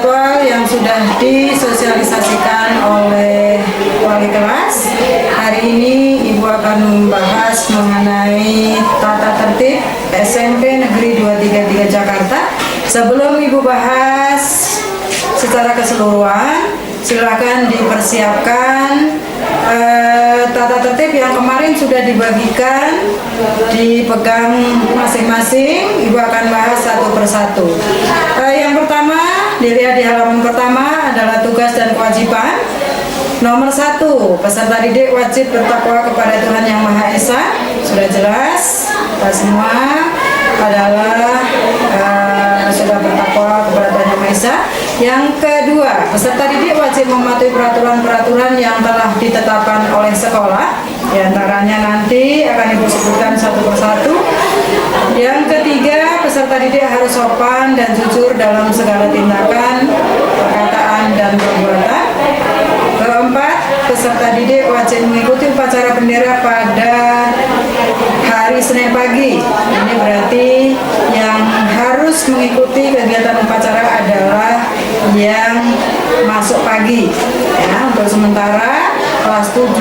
jadwal yang sudah disosialisasikan oleh wali kelas. Hari ini Ibu akan membahas mengenai tata tertib SMP Negeri 233 Jakarta. Sebelum Ibu bahas secara keseluruhan, silakan dipersiapkan tata tertib yang kemarin sudah dibagikan, dipegang masing-masing. Ibu akan bahas satu persatu. Yang pertama, dilihat di halaman pertama adalah tugas dan kewajiban. Nomor 1, peserta didik wajib bertakwa kepada Tuhan Yang Maha Esa. Sudah jelas, kita semua adalah sudah bertakwa kepada Tuhan Yang Maha Esa. Yang kedua, peserta didik wajib mematuhi peraturan-peraturan yang telah ditetapkan oleh sekolah. Di antaranya nanti akan Ibu sebutkan satu persatu. Yang ketiga, peserta didik harus sopan dan jujur dalam segala tindakan, perkataan, dan perbuatan. Keempat, peserta didik wajib mengikuti upacara bendera pada hari Senin pagi. Ini berarti yang harus mengikuti kegiatan upacara adalah yang masuk pagi. Ya, untuk sementara kelas 7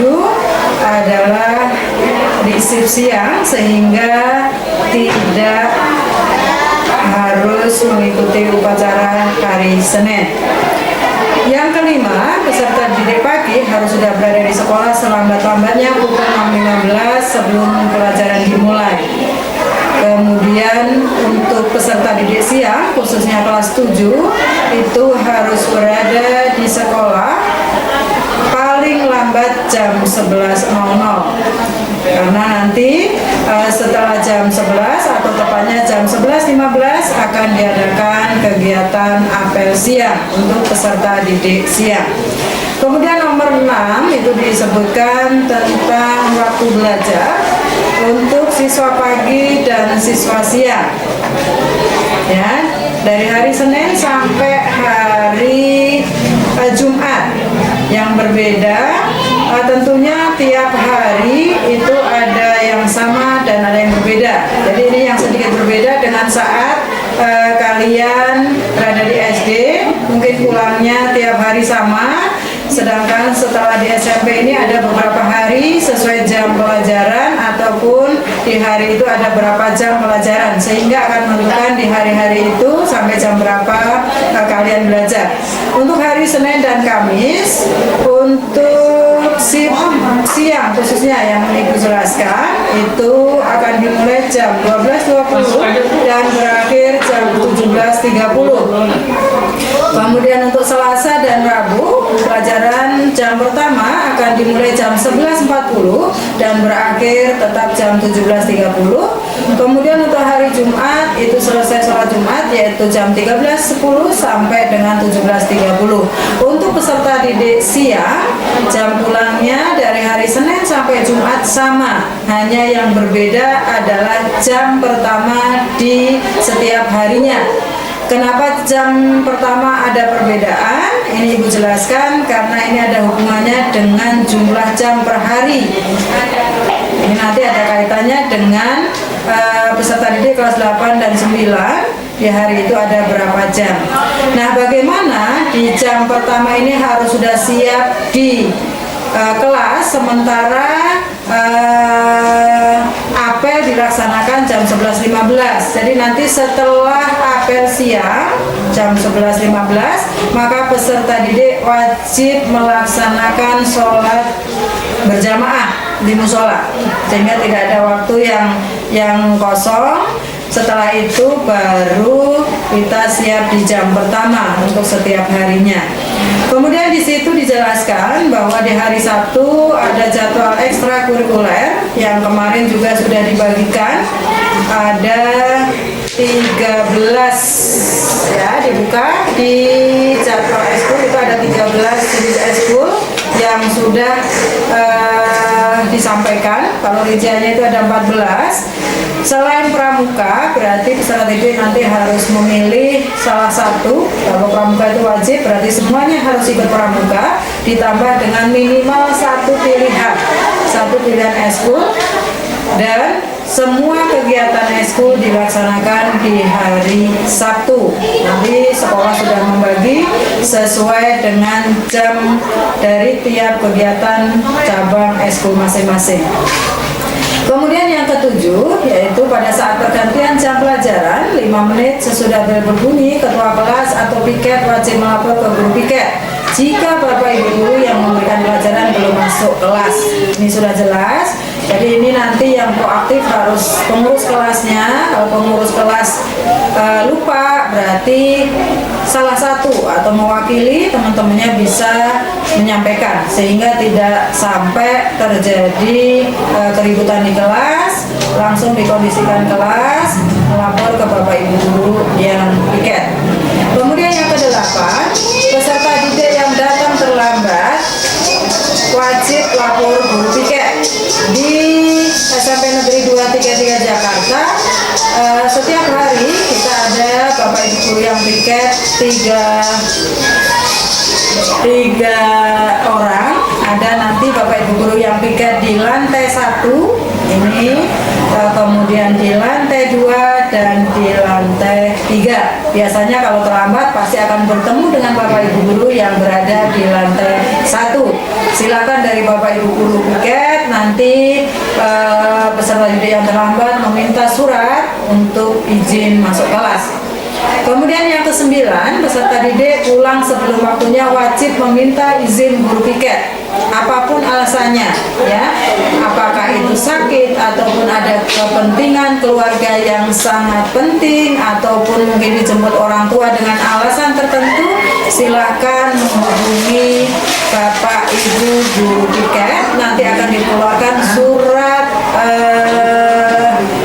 adalah di shift siang sehingga tidak harus mengikuti upacara hari Senin. Yang kelima, peserta didik pagi harus sudah berada di sekolah selambat-lambatnya pukul 6.15 sebelum pelajaran dimulai. Kemudian untuk peserta didik siang, khususnya kelas 7, itu harus berada di sekolah paling lambat jam 11.00. Karena nanti setelah jam 11 atau tepatnya jam 11.15 akan diadakan kegiatan apel siang untuk peserta didik siang. Kemudian nomor 6 itu disebutkan tentang waktu belajar untuk siswa pagi dan siswa siang. Ya, dari hari Senin sampai hari Jumat. Yang berbeda tentunya tiap hari itu ada yang sama dan ada yang berbeda. Jadi ini yang sedikit berbeda dengan saat kalian berada di SD, mungkin pulangnya tiap hari sama. Sedangkan setelah di SMP ini ada beberapa hari sesuai jam pelajaran ataupun di hari itu ada berapa jam pelajaran, sehingga akan menentukan di hari-hari itu sampai jam berapa kalian belajar. Untuk hari Senin dan Kamis, untuk shift siang khususnya yang Ibu jelaskan itu akan dimulai jam 12.20 dan berakhir jam 17.30. Kemudian untuk Selasa dan Rabu, pelajaran jam pertama akan dimulai jam 11.40 dan berakhir tetap jam 17.30. Kemudian untuk hari Jumat itu selesai sholat Jumat yaitu jam 13.10 sampai dengan 17.30. Untuk peserta didik siang, jam pulangnya dari hari Senin sampai Jumat sama, hanya yang berbeda adalah jam pertama di setiap harinya. Kenapa jam pertama ada perbedaan? Ini Ibu jelaskan karena ini ada hubungannya dengan jumlah jam per hari. Ini nanti ada kaitannya dengan peserta didik kelas 8 dan 9. Di hari itu ada berapa jam. Nah, bagaimana di jam pertama ini harus sudah siap di kelas, sementara apel dilaksanakan jam 11.15. Jadi nanti setelah apel siang jam 11.15, maka peserta didik wajib melaksanakan sholat berjamaah di musola, sehingga tidak ada waktu yang kosong. Setelah itu baru kita siap di jam pertama untuk setiap harinya. Kemudian di situ dijelaskan bahwa di hari Sabtu ada jadwal ekstrakurikuler yang kemarin juga sudah dibagikan. Ada 13 ya, dibuka di jadwal eskul itu ada 13 jenis eskul yang sudah disampaikan. Kalau rinciannya itu ada 14. Selain pramuka, berarti peserta didik nanti harus memilih salah satu. Kalau pramuka itu wajib, berarti semuanya harus ikut pramuka, ditambah dengan minimal satu pilihan eskul, dan semua kegiatan eskul dilaksanakan di hari Sabtu. Nanti sekolah sudah membagi sesuai dengan jam dari tiap kegiatan cabang eskul masing-masing. Kemudian yang ketujuh, yaitu pada saat pergantian jam pelajaran 5 menit sesudah bel berbunyi, ketua kelas atau piket wajib melapor ke guru piket jika Bapak Ibu guru yang memberikan pelajaran belum masuk kelas. Ini sudah jelas. Jadi ini nanti yang proaktif harus pengurus kelasnya. Kalau pengurus kelas lupa, berarti salah satu atau mewakili teman-temannya bisa menyampaikan sehingga tidak sampai terjadi keributan di kelas, langsung dikondisikan kelas, melapor ke Bapak Ibu guru yang piket. Kemudian yang kedelapan, peserta didik yang datang terlambat wajib lapor guru piket. Di SMP Negeri 233 Jakarta, setiap hari kita ada Bapak Ibu guru yang piket tiga orang. Ada nanti Bapak Ibu guru yang piket di lantai 1 ini, kemudian di lantai 2 dan di lantai 3. Biasanya kalau terlambat pasti akan bertemu dengan Bapak Ibu guru yang berada di lantai 1. Silakan dari Bapak Ibu guru piket nanti peserta didik yang terlambat meminta surat untuk izin masuk kelas. Kemudian yang ke-9, peserta didik pulang sebelum waktunya wajib meminta izin guru piket. Apapun alasannya, ya, apakah itu sakit ataupun ada kepentingan keluarga yang sangat penting ataupun mungkin dijemput orang tua dengan alasan tertentu, silakan menghubungi Bapak Ibu guru piket. Nanti akan dikeluarkan surat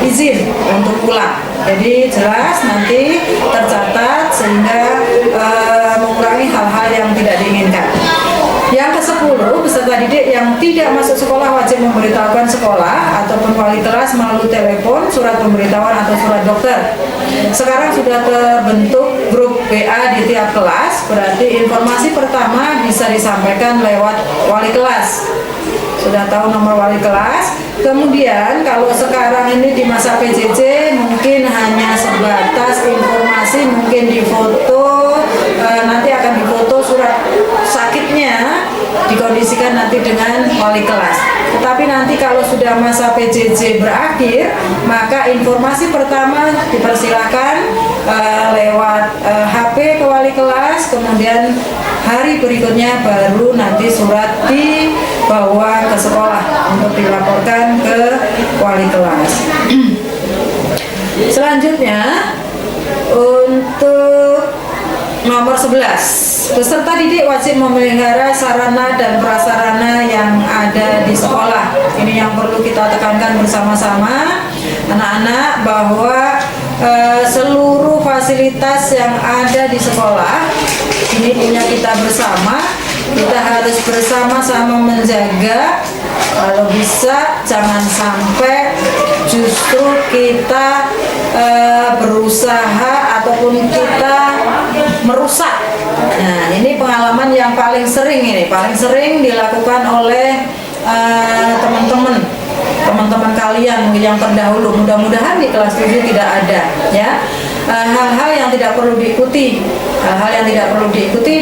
izin untuk pulang. Jadi jelas nanti tercatat sehingga mengurangi hal-hal yang tidak diinginkan. Yang ke-10, peserta didik yang tidak masuk sekolah wajib memberitahukan sekolah ataupun wali kelas melalui telepon, surat pemberitahuan atau surat dokter. Sekarang sudah terbentuk grup WA di tiap kelas, berarti informasi pertama bisa disampaikan lewat wali kelas. Sudah tahu nomor wali kelas. Kemudian kalau sekarang ini di masa PJJ mungkin hanya sebatas informasi, mungkin difoto, nanti akan difoto surat sakitnya, dikondisikan nanti dengan wali kelas. Tetapi nanti kalau sudah masa PJJ berakhir, maka informasi pertama dipersilakan lewat HP ke wali kelas, kemudian hari berikutnya baru nanti surat dibawa ke sekolah untuk dilaporkan ke wali kelas. Selanjutnya untuk nomor 11, peserta didik wajib memelihara sarana dan prasarana yang ada di sekolah. Ini yang perlu kita tekankan bersama-sama anak-anak, bahwa seluruh fasilitas yang ada di sekolah ini punya kita bersama. Kita harus bersama-sama menjaga. Kalau bisa jangan sampai justru kita berusaha ataupun kita merusak. Nah, ini pengalaman yang paling sering dilakukan oleh teman-teman kalian yang terdahulu. Mudah-mudahan di kelas 7 tidak ada, ya. Hal-hal yang tidak perlu diikuti,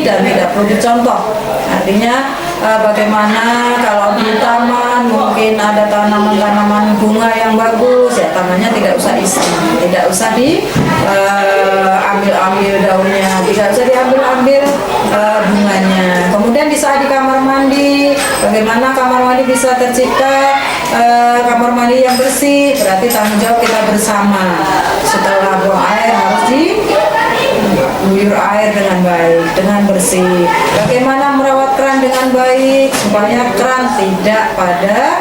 dan tidak perlu dicontoh. Artinya bagaimana kalau di taman mungkin ada tanaman-tanaman bunga yang bagus, ya tamannya tidak usah isi, tidak usah diambil daunnya, tidak usah diambil bunganya. Kemudian di saat di kamar mandi, bagaimana kamar mandi bisa tercipta kamar mandi yang bersih, berarti tanggung jawab kita bersama. Setelah buang air harus diguyur air dengan baik, dengan bersih. Bagaimana merawat keran dengan baik supaya keran tidak pada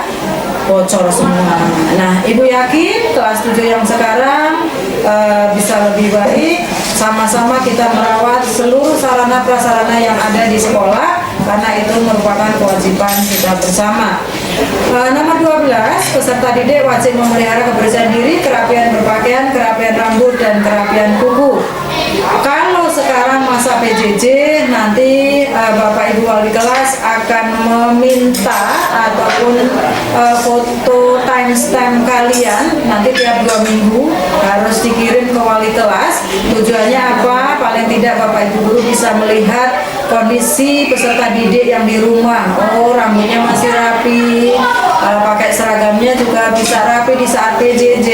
bocor semua. Nah, Ibu yakin kelas 7 yang sekarang bisa lebih baik. Sama-sama kita merawat seluruh sarana prasarana yang ada di sekolah, karena itu merupakan kewajiban kita bersama. Nomor 12, peserta didik wajib memelihara kebersihan diri, kerapian berpakaian, kerapian rambut, dan kerapian kuku. Kalau sekarang masa PJJ, nanti Bapak Ibu wali kelas akan meminta ataupun foto timestamp kalian nanti tiap 2 minggu harus dikirim ke wali kelas. Tujuannya apa? Paling tidak Bapak Ibu guru bisa melihat kondisi peserta didik yang di rumah. Oh, rambutnya masih rapi, pakai seragamnya juga bisa rapi di saat PJJ,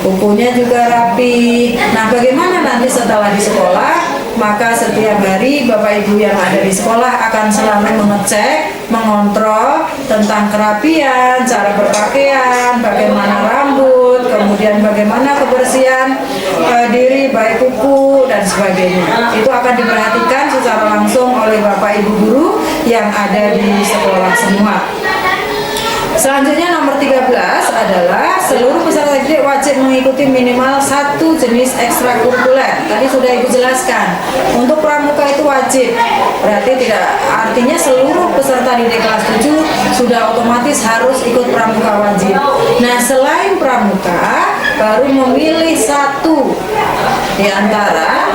bukunya juga rapi. Nah, bagaimana nanti setelah di sekolah? Maka setiap hari Bapak Ibu yang ada di sekolah akan selalu mengecek, mengontrol tentang kerapian, cara berpakaian, bagaimana rambut, kemudian bagaimana kebersihan diri, baik kuku dan sebagainya. Itu akan diperhatikan secara langsung oleh Bapak Ibu guru yang ada di sekolah semua. Selanjutnya nomor 13 adalah seluruh peserta didik wajib mengikuti minimal satu jenis ekstrakurikuler. Tadi sudah Ibu jelaskan. Untuk pramuka itu wajib. Berarti tidak artinya seluruh peserta didik kelas 7 sudah otomatis harus ikut pramuka wajib. Nah, selain pramuka baru memilih satu di antara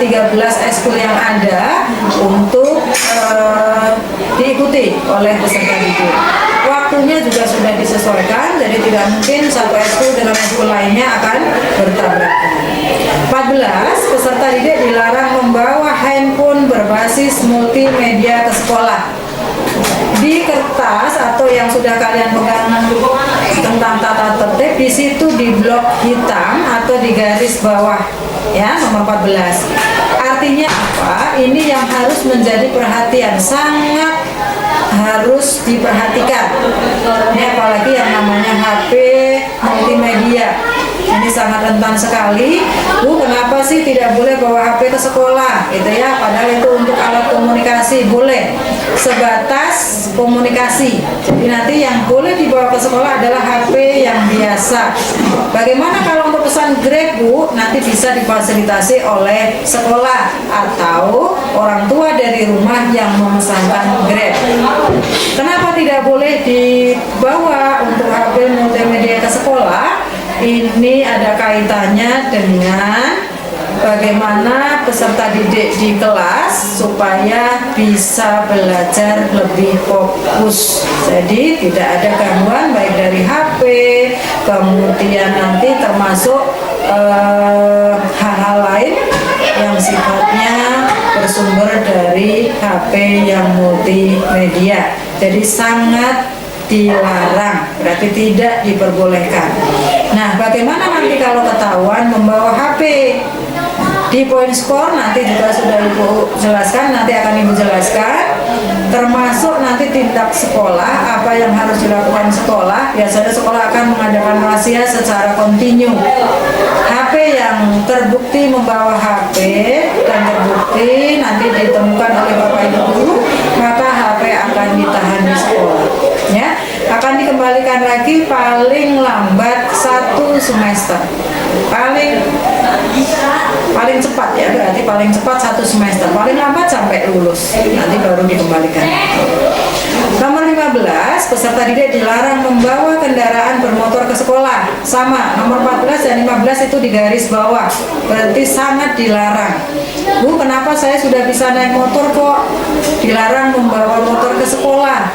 13 ekskul yang ada untuk diikuti oleh peserta didik. Waktunya juga sudah disesuaikan, jadi tidak mungkin satu ekskul dengan ekskul lainnya akan bertabrakan. 14. Peserta didik dilarang membawa handphone berbasis multimedia ke sekolah. Di kertas atau yang sudah kalian pegang tentang tata tertib, di situ di blok hitam atau di garis bawah, ya, nomor 14. Artinya apa? Ini yang harus menjadi perhatian, sangat harus diperhatikan. Ini apalagi yang namanya HP multimedia. Ini sangat rentan sekali. Bu, kenapa sih tidak boleh bawa HP ke sekolah? Gitu ya, padahal itu untuk alat komunikasi boleh. Sebatas komunikasi. Jadi nanti yang boleh dibawa ke sekolah adalah HP yang biasa. Bagaimana kalau untuk pesan Grab, Bu? Nanti bisa difasilitasi oleh sekolah atau orang tua dari rumah yang memesankan Grab. Kenapa tidak boleh dibawa untuk HP multimedia ke sekolah? Ini ada kaitannya dengan bagaimana peserta didik di kelas supaya bisa belajar lebih fokus. Jadi tidak ada gangguan baik dari HP, kemudian nanti termasuk hal-hal lain yang sifatnya bersumber dari HP yang multimedia. Jadi sangat dilarang, berarti tidak diperbolehkan. Nah, bagaimana nanti kalau ketahuan membawa HP? Di poin skor nanti juga sudah Ibu jelaskan, nanti akan Ibu jelaskan, termasuk nanti tindak sekolah, apa yang harus dilakukan sekolah. Biasanya sekolah akan mengadakan razia secara kontinu. HP yang terbukti membawa HP dan terbukti nanti ditemukan oleh Bapak Ibu guru, maka HP akan ditahan di sekolah. Ya, akan dikembalikan lagi paling lambat 1 semester. Paling cepat ya, berarti paling cepat 1 semester, paling lambat sampai lulus, nanti baru dikembalikan. Nomor 15, peserta didik dilarang membawa kendaraan bermotor ke sekolah. Sama, nomor 14 dan 15 itu di garis bawah, berarti sangat dilarang. Bu, kenapa saya sudah bisa naik motor kok dilarang membawa motor ke sekolah?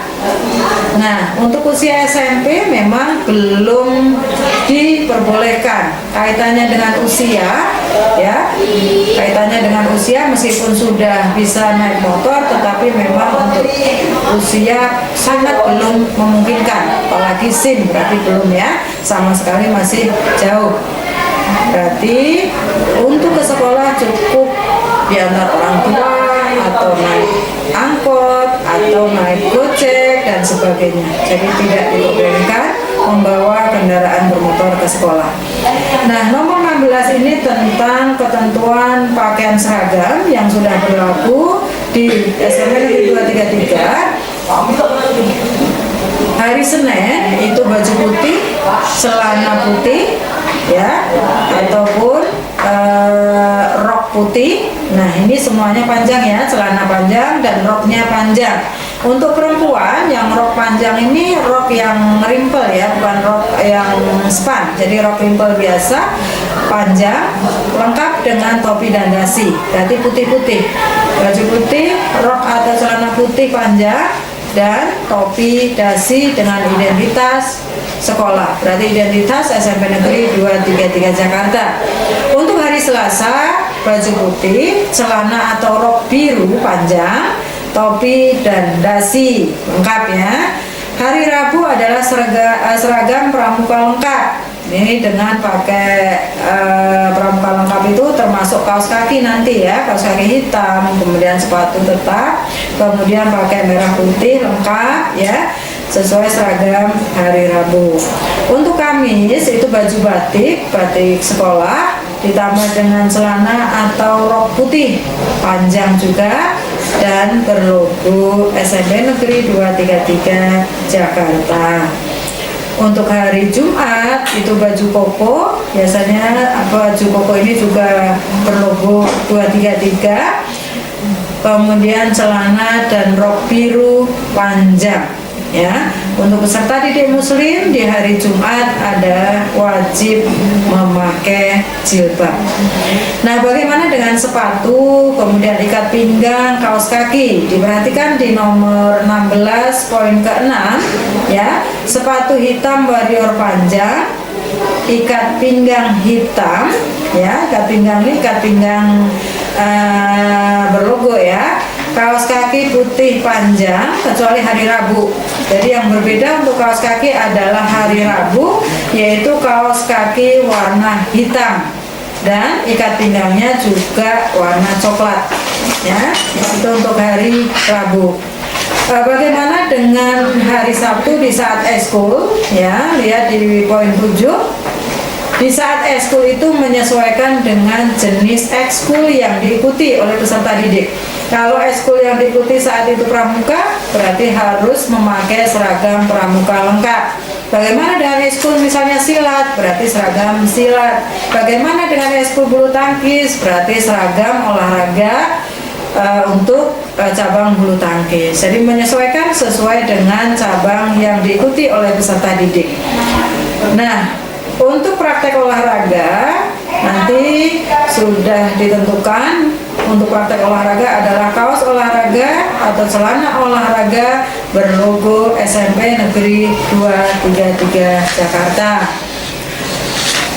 Nah, untuk usia SMP memang belum diperbolehkan. Kaitannya dengan usia, ya, kaitannya dengan usia meskipun sudah bisa naik motor, tetapi memang untuk usia sangat belum memungkinkan. Apalagi SIM, berarti belum ya, sama sekali masih jauh. Berarti untuk ke sekolah cukup diantar orang tua atau naik angkot atau naik gojek dan sebagainya. Jadi tidak diperbolehkan membawa kendaraan bermotor ke sekolah. Nah, nomor 16 ini tentang ketentuan pakaian seragam yang sudah berlaku di SMP Negeri 233. Hari Senin itu baju putih, celana putih, ya, ataupun rok putih. Nah, ini semuanya panjang ya, celana panjang dan roknya panjang. Untuk perempuan yang rok panjang ini rok yang rimpel ya, bukan rok yang span. Jadi rok rimpel biasa, panjang, lengkap dengan topi dan dasi. Berarti putih-putih. Baju putih, rok atau celana putih panjang, dan topi dasi dengan identitas sekolah. Berarti identitas SMP Negeri 233 Jakarta. Untuk hari Selasa, baju putih, celana atau rok biru panjang, topi dan dasi lengkap ya. Hari Rabu adalah seragam pramuka lengkap. Ini dengan pakai pramuka lengkap itu termasuk kaos kaki nanti ya, kaos kaki hitam, kemudian sepatu tetap, kemudian pakai merah putih lengkap ya, sesuai seragam hari Rabu. Untuk Kamis itu baju batik sekolah ditambah dengan celana atau rok putih panjang juga dan berlogo SMP Negeri 233 Jakarta. Untuk hari Jumat itu baju koko, biasanya baju koko ini juga berlogo 233, kemudian celana dan rok biru panjang ya. Untuk peserta didik muslim di hari Jumat ada wajib memakai jilbab. Nah, bagaimana dengan sepatu, kemudian ikat pinggang, kaos kaki? Diperhatikan di nomor 16 poin ke-6 ya. Sepatu hitam warrior panjang, ikat pinggang hitam ya, ikat pinggang ini ikat pinggang berlogo ya. Kaos kaki putih panjang kecuali hari Rabu. Jadi yang berbeda untuk kaos kaki adalah hari Rabu, yaitu kaos kaki warna hitam dan ikat pinggangnya juga warna coklat ya. Itu untuk hari Rabu. Bagaimana dengan hari Sabtu di saat ekskul ya? Lihat di poin 7. Di saat ekskul itu menyesuaikan dengan jenis ekskul yang diikuti oleh peserta didik. Kalau ekskul yang diikuti saat itu pramuka, berarti harus memakai seragam pramuka lengkap. Bagaimana dengan ekskul misalnya silat, berarti seragam silat. Bagaimana dengan ekskul bulu tangkis, berarti seragam olahraga untuk cabang bulu tangkis. Jadi menyesuaikan sesuai dengan cabang yang diikuti oleh peserta didik. Nah, untuk praktek olahraga nanti sudah ditentukan. Untuk praktek olahraga adalah kaos olahraga atau celana olahraga berlogo SMP Negeri 233 Jakarta.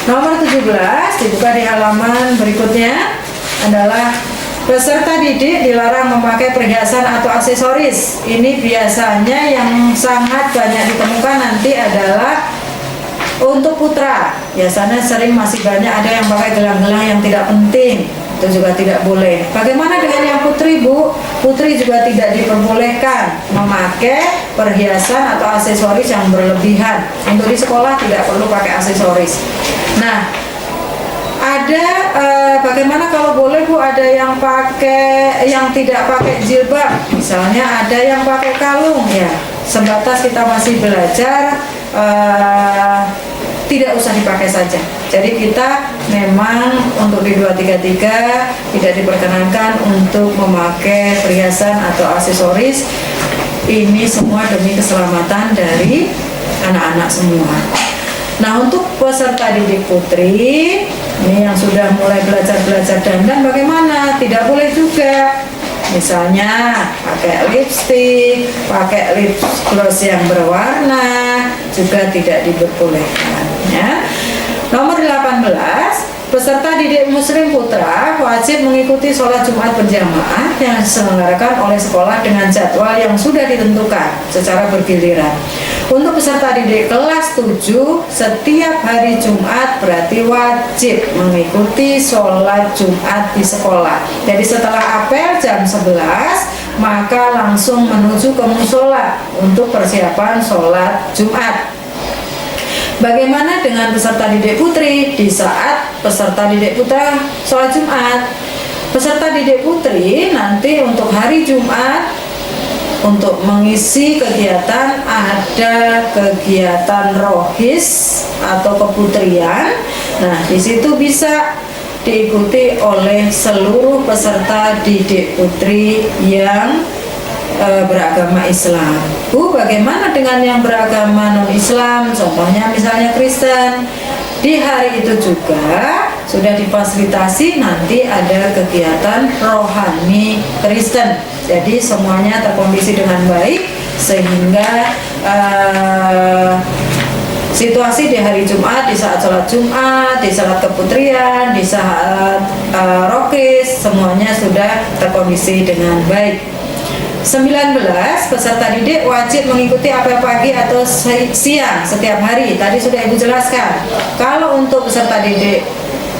Nomor 17 dibuka di halaman berikutnya adalah peserta didik dilarang memakai perhiasan atau aksesoris. Ini biasanya yang sangat banyak ditemukan nanti adalah untuk putra. Biasanya sering masih banyak ada yang pakai gelang-gelang yang tidak penting. Itu juga tidak boleh. Bagaimana dengan yang putri, Bu? Putri juga tidak diperbolehkan memakai perhiasan atau aksesoris yang berlebihan. Untuk di sekolah tidak perlu pakai aksesoris. Nah, ada bagaimana kalau boleh, Bu? Ada yang tidak pakai jilbab. Misalnya ada yang pakai kalung ya. Sebatas kita masih belajar, tidak usah dipakai saja. Jadi kita memang untuk di 233 tidak diperkenankan untuk memakai perhiasan atau aksesoris. Ini semua demi keselamatan dari anak-anak semua. Nah, untuk peserta didik putri ini yang sudah mulai belajar dandan bagaimana? Tidak boleh juga. Misalnya pakai lipstik, pakai lip gloss yang berwarna juga tidak diperbolehkan ya. Nomor 18, peserta didik muslim putra wajib mengikuti sholat Jumat berjamaah yang diselenggarakan oleh sekolah dengan jadwal yang sudah ditentukan secara bergiliran. Untuk peserta didik kelas 7, setiap hari Jumat berarti wajib mengikuti sholat Jumat di sekolah. Jadi setelah apel jam 11, maka langsung menuju ke musola untuk persiapan sholat Jumat. Bagaimana dengan peserta didik putri di saat peserta didik putra sholat Jumat? Peserta didik putri nanti untuk hari Jumat untuk mengisi kegiatan ada kegiatan rohis atau keputrian. Nah, di situ bisa diikuti oleh seluruh peserta didik putri yang beragama Islam. Bu, bagaimana dengan yang beragama non-Islam? Contohnya misalnya Kristen. Di hari itu juga sudah difasilitasi nanti ada kegiatan rohani Kristen. Jadi semuanya terkondisi dengan baik sehingga situasi di hari Jumat, di saat sholat Jumat, di saat keputrian, di saat rokis, semuanya sudah terkondisi dengan baik. 19. Peserta didik wajib mengikuti apel pagi atau siang setiap hari. Tadi sudah Ibu jelaskan. Kalau untuk peserta didik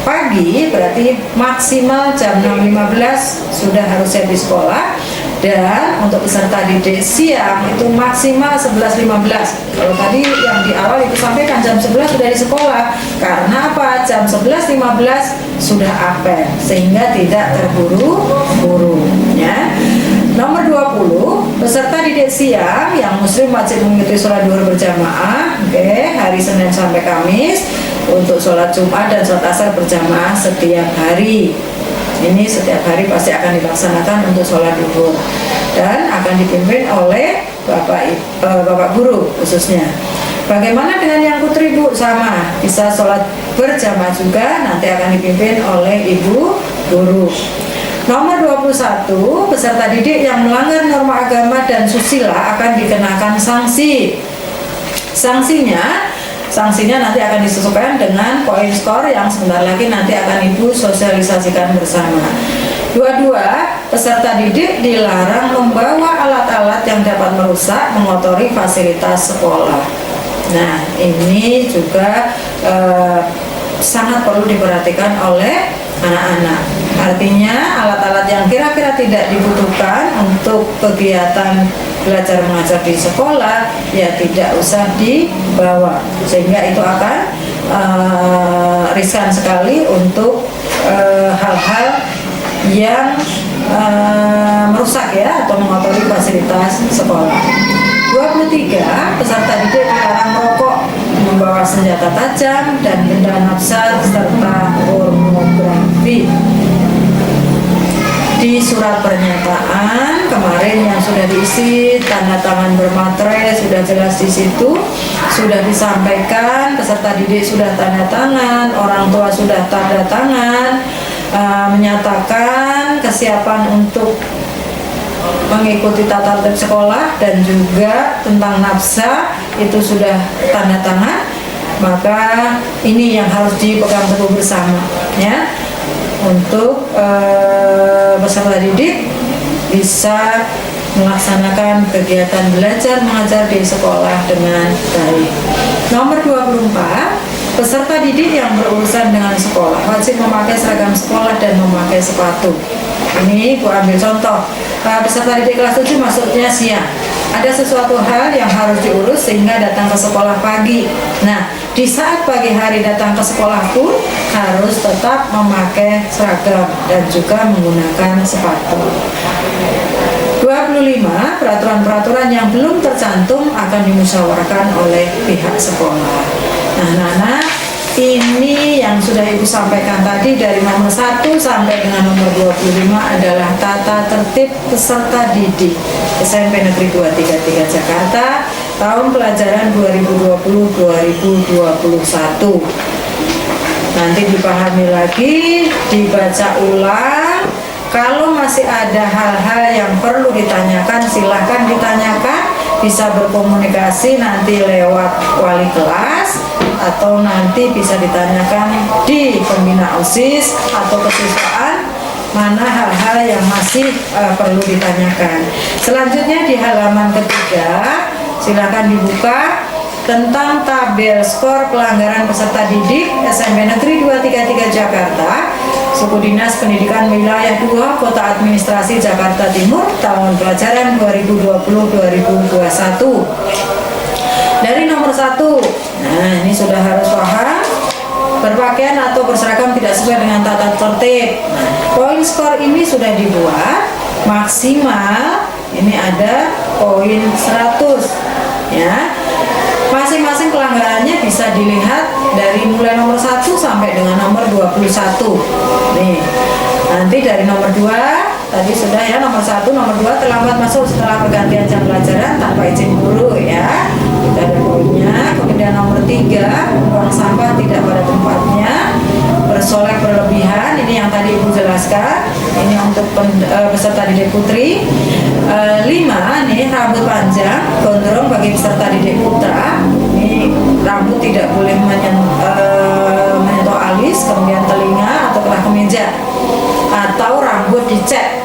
pagi berarti maksimal jam 6.15 sudah harus di sekolah, dan untuk peserta didik siang itu maksimal 11.15. Kalau tadi yang di awal itu sampaikan jam 11 sudah di sekolah, karena apa? Jam 11.15 sudah apel sehingga tidak terburu-buru ya. Nomor 20, peserta didik siang yang muslim wajib mengikuti sholat duhur berjamaah, hari Senin sampai Kamis. Untuk sholat Jumat dan sholat asar berjamaah setiap hari. Ini setiap hari pasti akan dilaksanakan untuk sholat duhur dan akan dipimpin oleh bapak guru khususnya. Bagaimana dengan yang putri, Bu? Sama, bisa sholat berjamaah juga, nanti akan dipimpin oleh ibu guru. Nomor 21, peserta didik yang melanggar norma agama dan susila akan dikenakan sanksi. Sanksinya nanti akan disesuaikan dengan poin skor yang sebentar lagi nanti akan Ibu sosialisasikan bersama. 22, peserta didik dilarang membawa alat-alat yang dapat merusak, mengotori fasilitas sekolah. Nah, ini juga sangat perlu diperhatikan oleh anak-anak. Artinya alat-alat yang kira-kira tidak dibutuhkan untuk kegiatan belajar mengajar di sekolah ya tidak usah dibawa, sehingga itu akan riskan sekali untuk hal-hal yang merusak ya atau mengotori fasilitas sekolah. 23, peserta didik dilarang merokok, membawa senjata tajam dan benda nafsa serta pornografi. Di surat pernyataan kemarin yang sudah diisi, tanda tangan bermaterai sudah jelas di situ, sudah disampaikan, peserta didik sudah tanda tangan, orang tua sudah tanda tangan, menyatakan kesiapan untuk mengikuti tata tertib sekolah dan juga tentang nafsa itu sudah tanda tangan. Maka ini yang harus dipegang teguh bersama ya, untuk peserta didik bisa melaksanakan kegiatan belajar mengajar di sekolah dengan baik. Nomor 24, peserta didik yang berurusan dengan sekolah wajib memakai seragam sekolah dan memakai sepatu. Ini Bu ambil contoh, peserta didik kelas 7 masuknya siang, ada sesuatu hal yang harus diurus sehingga datang ke sekolah pagi. Nah, di saat pagi hari datang ke sekolah pun harus tetap memakai seragam dan juga menggunakan sepatu. 25, peraturan-peraturan yang belum tercantum akan dimusyawarahkan oleh pihak sekolah. Nah, Nana, ini yang sudah Ibu sampaikan tadi dari nomor 1 sampai dengan nomor 25 adalah tata tertib peserta didik SMP Negeri 233 Jakarta tahun pelajaran 2020-2021. Nanti dipahami lagi, dibaca ulang. Kalau masih ada hal-hal yang perlu ditanyakan, silahkan ditanyakan. Bisa berkomunikasi nanti lewat wali kelas atau nanti bisa ditanyakan di pembina OSIS atau kesiswaan, mana hal-hal yang masih perlu ditanyakan. Selanjutnya di halaman ketiga, silakan dibuka tentang tabel skor pelanggaran peserta didik SMP Negeri 233 Jakarta, Suku Dinas Pendidikan Wilayah 2 Kota Administrasi Jakarta Timur tahun pelajaran 2020-2021. Dari nomor 1, nah ini sudah harus paham, berpakaian atau berseragam tidak sesuai dengan tata tertib. Poin skor ini sudah dibuat maksimal, ini ada poin 100 ya. Masing-masing pelanggarannya bisa dilihat dari mulai nomor 1 sampai dengan nomor 21. Nih, nanti dari nomor 2 tadi sudah ya, nomor 1, nomor 2 terlambat masuk setelah pergantian jam pelajaran tanpa izin guru ya. Kita ada poinnya. Kemudian nomor 3, buang sampah tidak pada tempatnya, bersolek berlebihan, ini yang tadi Ibu jelaskan, ini untuk peserta didik putri. 5 nih, rambut panjang bagi peserta didik putra, ini rambut tidak boleh menyentuh alis, kemudian telinga atau kena kemeja, atau rambut dicat.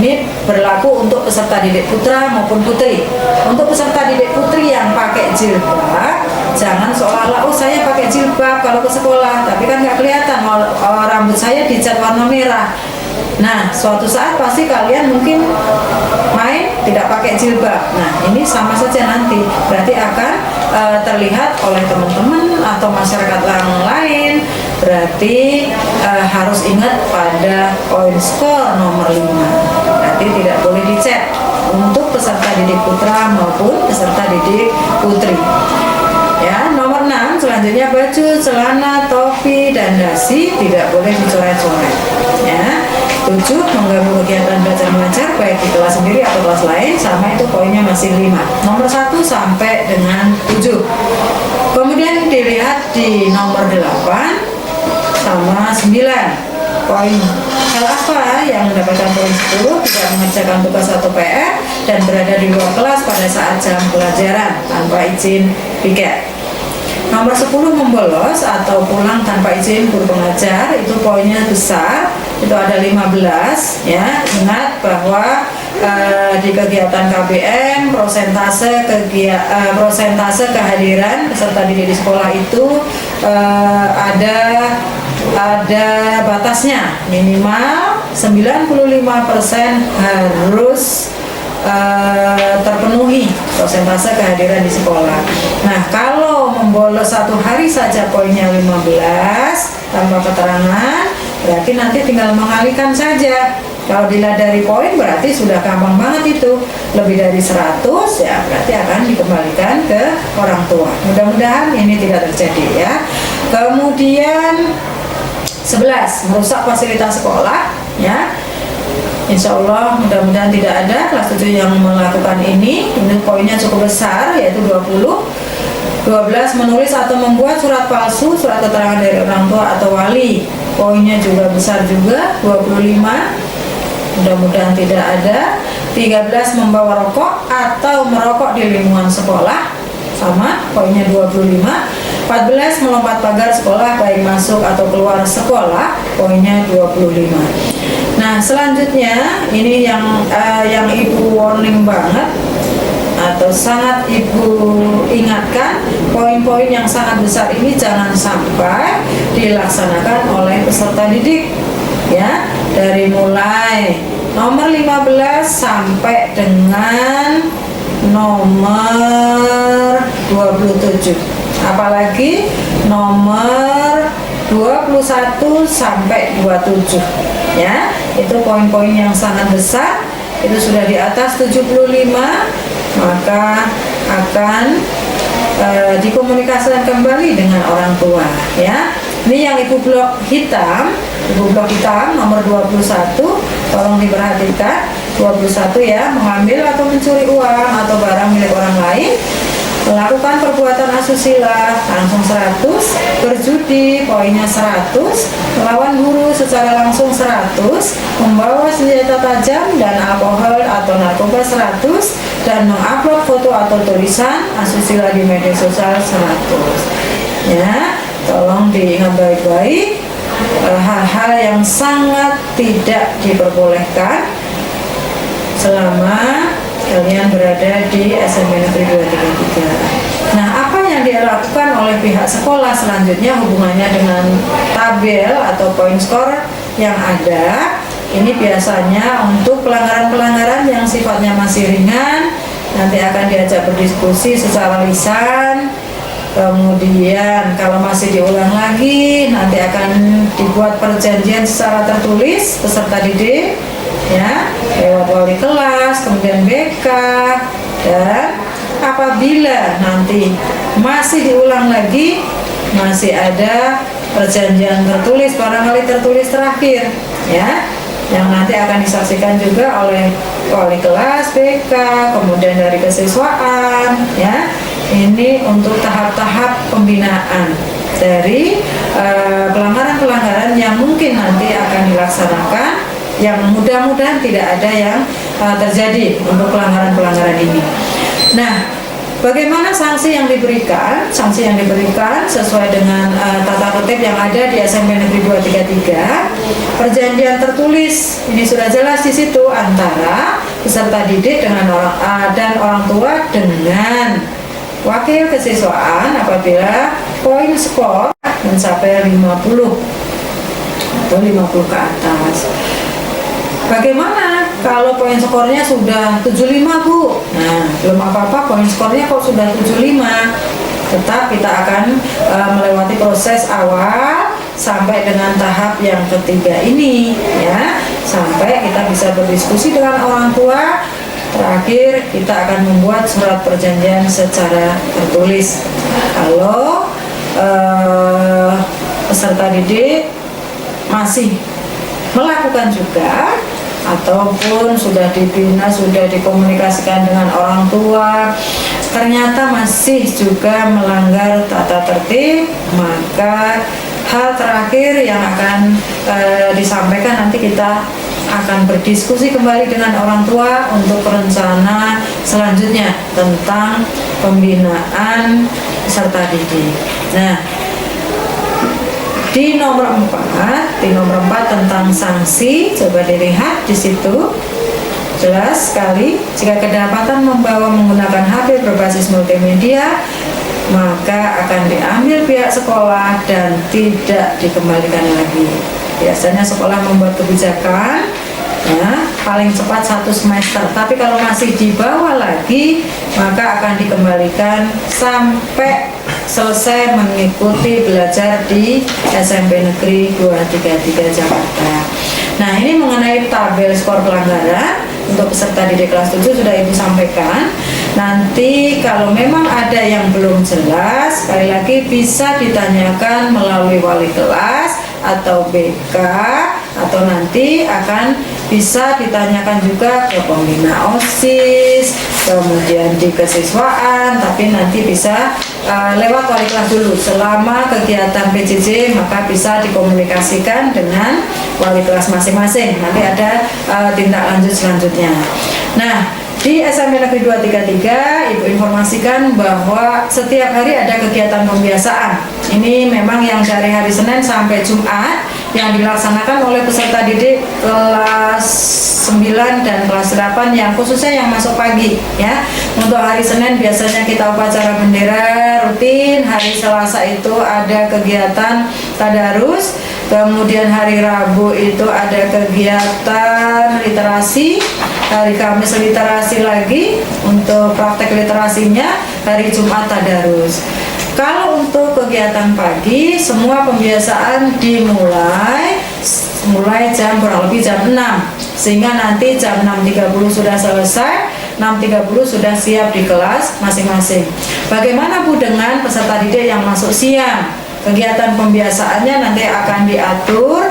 Ini berlaku untuk peserta didik putra maupun putri. Untuk peserta didik putri yang pakai jilbab, jangan seolah-olah saya pakai jilbab kalau ke sekolah, tapi kan nggak kelihatan rambut saya dicat warna merah. Nah, suatu saat pasti kalian mungkin main tidak pakai jilbab. Nah, ini sama saja nanti berarti akan terlihat oleh teman-teman atau masyarakat yang lain. Berarti harus ingat pada poin skor nomor 5. Berarti tidak boleh dicet untuk peserta didik putra maupun peserta didik putri. Ya, nomor 6 selanjutnya baju, celana, topi, dan dasi tidak boleh dicoret-coret. Ya. 7 mengganggu kegiatan belajar mengajar baik di kelas sendiri atau kelas lain, sama itu poinnya masih 5. Nomor 1 sampai dengan 7. Kemudian dilihat di nomor 8 sama 9. Poin hal apa yang mendapatkan poin 10? Tidak mengerjakan tugas atau PR dan berada di luar kelas pada saat jam pelajaran tanpa izin piket. Nomor 10 membolos atau pulang tanpa izin guru pengajar, itu poinnya besar, itu ada 15 ya. Ingat bahwa di kegiatan KBM prosentase kehadiran peserta didik di sekolah itu ada batasnya, minimal 95% harus terpenuhi persentase kehadiran di sekolah. Nah, kalau membolos 1 hari saja poinnya 15 tanpa keterangan, berarti nanti tinggal mengalihkan saja. Kalau dilihat dari poin berarti sudah gampang banget itu. Lebih dari 100 ya berarti akan dikembalikan ke orang tua. Mudah-mudahan ini tidak terjadi ya. Kemudian 11 merusak fasilitas sekolah ya. Insya Allah mudah-mudahan tidak ada kelas 7 yang melakukan ini. Ini poinnya cukup besar yaitu 20. 12 menulis atau membuat surat palsu, surat keterangan dari orang tua atau wali. Poinnya juga besar juga 25. Mudah-mudahan tidak ada. 13 membawa rokok atau merokok di lingkungan sekolah, sama poinnya 25. 14 melompat pagar sekolah baik masuk atau keluar sekolah, poinnya 25. Nah, selanjutnya ini yang Ibu warning banget atau sangat Ibu ingatkan, poin-poin yang sangat besar ini jangan sampai dilaksanakan oleh peserta didik ya, dari mulai nomor 15 sampai dengan nomor 27, apalagi nomor 21 sampai 27 ya. Itu poin-poin yang sangat besar, itu sudah di atas 75, maka akan dikomunikasikan kembali dengan orang tua ya. Ini yang Ibu blok hitam nomor 21, tolong diperhatikan. 21 ya, mengambil atau mencuri uang atau barang milik orang lain, melakukan perbuatan asusila langsung 100, berjudi poinnya 100, melawan guru secara langsung 100, membawa senjata tajam dan alkohol atau narkoba 100, dan mengupload foto atau tulisan asusila di media sosial 100 ya. Tolong diingat baik-baik, hal-hal yang sangat tidak diperbolehkan selama kalian berada di SMP Negeri 233. Nah, apa yang dilakukan oleh pihak sekolah selanjutnya hubungannya dengan tabel atau poin skor yang ada. Ini biasanya untuk pelanggaran-pelanggaran yang sifatnya masih ringan, nanti akan diajak berdiskusi secara lisan. Kemudian kalau masih diulang lagi, nanti akan dibuat perjanjian secara tertulis peserta didik ya, lewat wali kelas, kemudian BK, dan apabila nanti masih diulang lagi, masih ada perjanjian tertulis, barangkali tertulis terakhir ya, yang nanti akan disaksikan juga oleh wali kelas, BK, kemudian dari kesiswaan ya. Ini untuk tahap-tahap pembinaan dari pelanggaran-pelanggaran yang mungkin nanti akan dilaksanakan, yang mudah-mudahan tidak ada yang terjadi untuk pelanggaran-pelanggaran ini. Nah, Bagaimana sanksi yang diberikan? Sanksi yang diberikan sesuai dengan tata tertib yang ada di SMP Negeri 233. Perjanjian tertulis ini sudah jelas di situ antara peserta didik dengan orang tua dengan wakil kesiswaan apabila poin skor mencapai 50 atau 50 ke atas. Bagaimana kalau poin skornya sudah 75, Bu? Nah, belum apa-apa, poin skornya kok sudah 75. Tetap kita akan melewati proses awal sampai dengan tahap yang ketiga ini, ya. Sampai kita bisa berdiskusi dengan orang tua. Terakhir, kita akan membuat surat perjanjian secara tertulis. Kalau peserta didik masih melakukan juga ataupun sudah dibina, sudah dikomunikasikan dengan orang tua, ternyata masih juga melanggar tata tertib, maka hal terakhir yang akan disampaikan nanti kita akan berdiskusi kembali dengan orang tua untuk rencana selanjutnya tentang pembinaan peserta didik. Nah, di nomor 4 tentang sanksi, coba dilihat di situ jelas sekali, jika kedapatan membawa menggunakan HP berbasis multimedia maka akan diambil pihak sekolah dan tidak dikembalikan lagi. Biasanya sekolah membuat kebijakan ya, paling cepat 1 semester, tapi kalau masih di bawah lagi maka akan dikembalikan sampai selesai mengikuti belajar di SMP Negeri 233 Jakarta. Nah, ini mengenai tabel skor pelanggaran untuk peserta didik kelas 7 sudah Ibu sampaikan. Nanti kalau memang ada yang belum jelas, sekali lagi bisa ditanyakan melalui wali kelas atau BK, atau nanti akan bisa ditanyakan juga ke pembina OSIS, kemudian di kesiswaan, tapi nanti bisa lewat wali kelas dulu. Selama kegiatan PJJ maka bisa dikomunikasikan dengan wali kelas masing-masing. Nanti ada tindak lanjut selanjutnya. Nah, di SMP Negeri 233 Ibu informasikan bahwa setiap hari ada kegiatan pembiasaan. Ini memang yang dari hari Senin sampai Jumat yang dilaksanakan oleh peserta didik kelas 9 dan kelas 8 yang khususnya yang masuk pagi ya. Untuk hari Senin biasanya kita upacara bendera rutin, hari Selasa itu ada kegiatan tadarus, kemudian hari Rabu itu ada kegiatan literasi, hari Kamis literasi lagi untuk praktek literasinya, hari Jumat tadarus. Kalau untuk kegiatan pagi, semua pembiasaan dimulai jam kurang lebih jam 6, sehingga nanti jam 6.30 sudah selesai, 6.30 sudah siap di kelas masing-masing. Bagaimana Bu dengan peserta didik yang masuk siang? Kegiatan pembiasaannya nanti akan diatur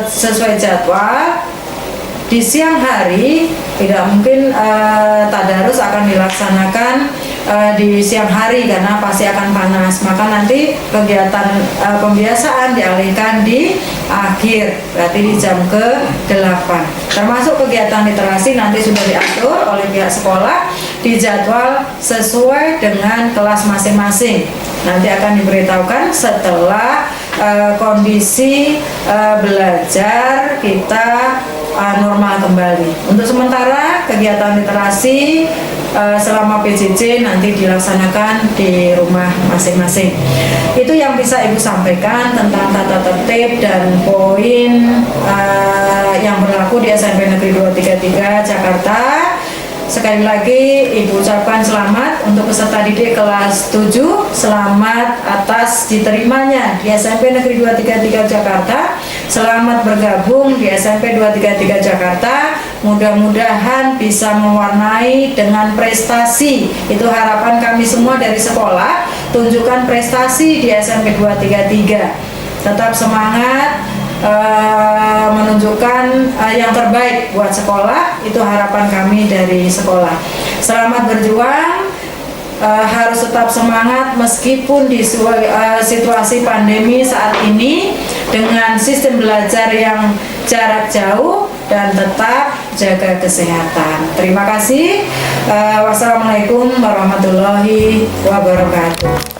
sesuai jadwal. Di siang hari tidak mungkin tadarus akan dilaksanakan di siang hari karena pasti akan panas, maka nanti kegiatan pembiasaan dialihkan di akhir, berarti di jam ke-8. Termasuk kegiatan literasi nanti sudah diatur oleh pihak sekolah, dijadwal sesuai dengan kelas masing-masing. Nanti akan diberitahukan setelah kondisi belajar kita normal kembali. Untuk sementara kegiatan literasi selama PJJ nanti dilaksanakan di rumah masing-masing. Itu yang bisa Ibu sampaikan tentang tata tertib dan poin yang berlaku di SMP Negeri 233 Jakarta. Sekali lagi Ibu ucapkan selamat untuk peserta didik kelas 7, selamat atas diterimanya di SMP Negeri 233 Jakarta. Selamat bergabung di SMP 233 Jakarta. Mudah-mudahan bisa mewarnai dengan prestasi. Itu harapan kami semua dari sekolah. Tunjukkan prestasi di SMP 233. Tetap semangat, menunjukkan yang terbaik buat sekolah. Itu harapan kami dari sekolah. Selamat berjuang, harus tetap semangat meskipun di situasi pandemi saat ini dengan sistem belajar yang jarak jauh, dan tetap jaga kesehatan. Terima kasih. Wassalamualaikum warahmatullahi wabarakatuh.